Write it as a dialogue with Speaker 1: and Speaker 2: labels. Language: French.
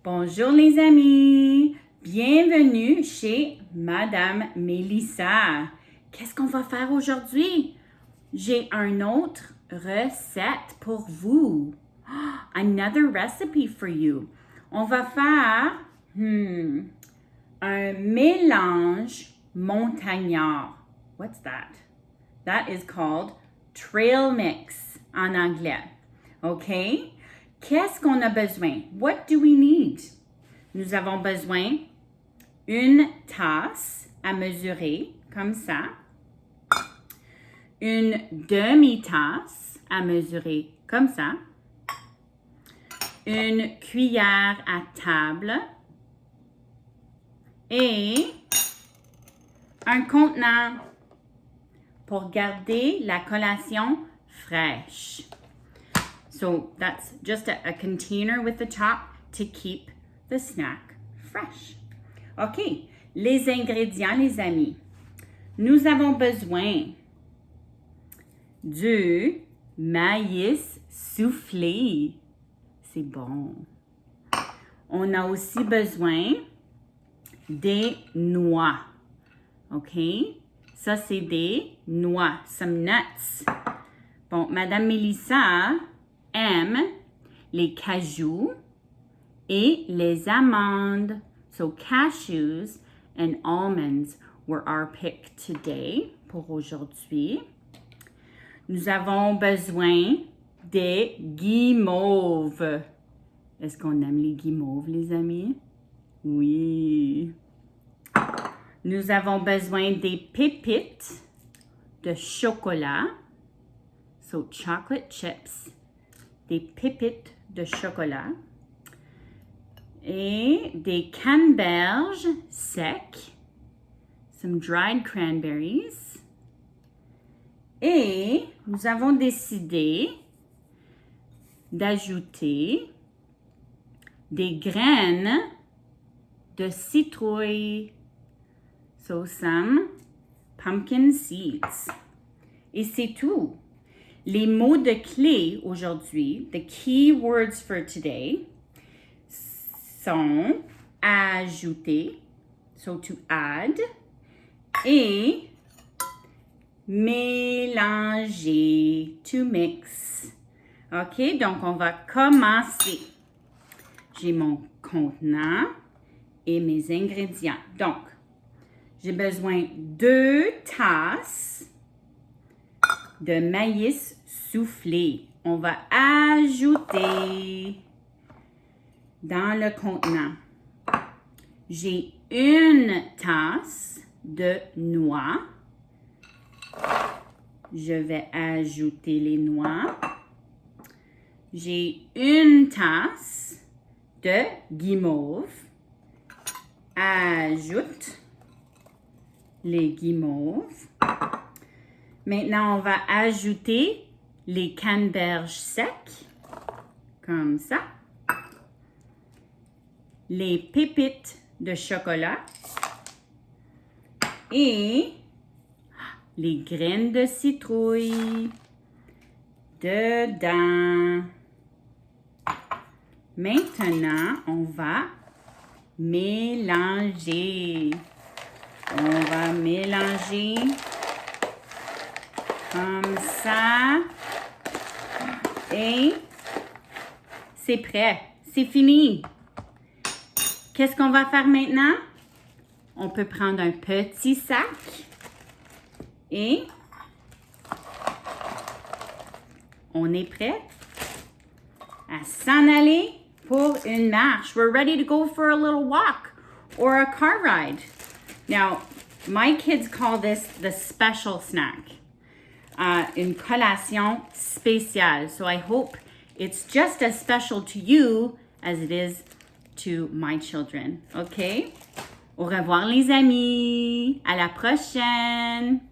Speaker 1: Bonjour les amis, bienvenue chez Mme Melissa. Qu'est-ce qu'on va faire aujourd'hui? J'ai une autre recette pour vous. Another recipe for you. On va faire un mélange montagnard. What's that? That is called trail mix en anglais. OK? Qu'est-ce qu'on a besoin? What do we need? Nous avons besoin une tasse à mesurer, comme ça. Une demi-tasse à mesurer, comme ça. Une cuillère à table. Et un contenant pour garder la collation fraîche. So that's just a container with the top to keep the snack fresh. OK, les ingrédients, les amis. Nous avons besoin du maïs soufflé. C'est bon. On a aussi besoin des noix. OK? Ça, c'est des noix, some nuts. Bon, Mme Melissa aime les cajous et les amandes. So cashews and almonds were our pick today, pour aujourd'hui. Nous avons besoin des guimauves. Est-ce qu'on aime les guimauves, les amis? Oui. Nous avons besoin des pépites de chocolat. So chocolate chips. Des pépites de chocolat et des canneberges secs, some dried cranberries. Et nous avons décidé d'ajouter des graines de citrouille, so some pumpkin seeds. Et c'est tout. Les mots de clés aujourd'hui, the key words for today, sont ajouter, so to add, et mélanger, to mix. OK, donc on va commencer. J'ai mon contenant et mes ingrédients. Donc, j'ai besoin de 2 tasses de maïs soufflé. On va ajouter dans le contenant. J'ai 1 tasse de noix. Je vais ajouter les noix. J'ai 1 tasse de guimauve. Ajoute les guimauves. Maintenant, on va ajouter les canneberges secs, comme ça. Les pépites de chocolat et les graines de citrouille dedans. Maintenant, on va mélanger. On va mélanger comme ça. Et c'est prêt. C'est fini. Qu'est-ce qu'on va faire maintenant? On peut prendre un petit sac et on est prêt à s'en aller pour une marche. We're ready to go for a little walk or a car ride. Now, my kids call this the special snack. Une collation spéciale. So I hope it's just as special to you as it is to my children. OK? Au revoir les amis. À la prochaine.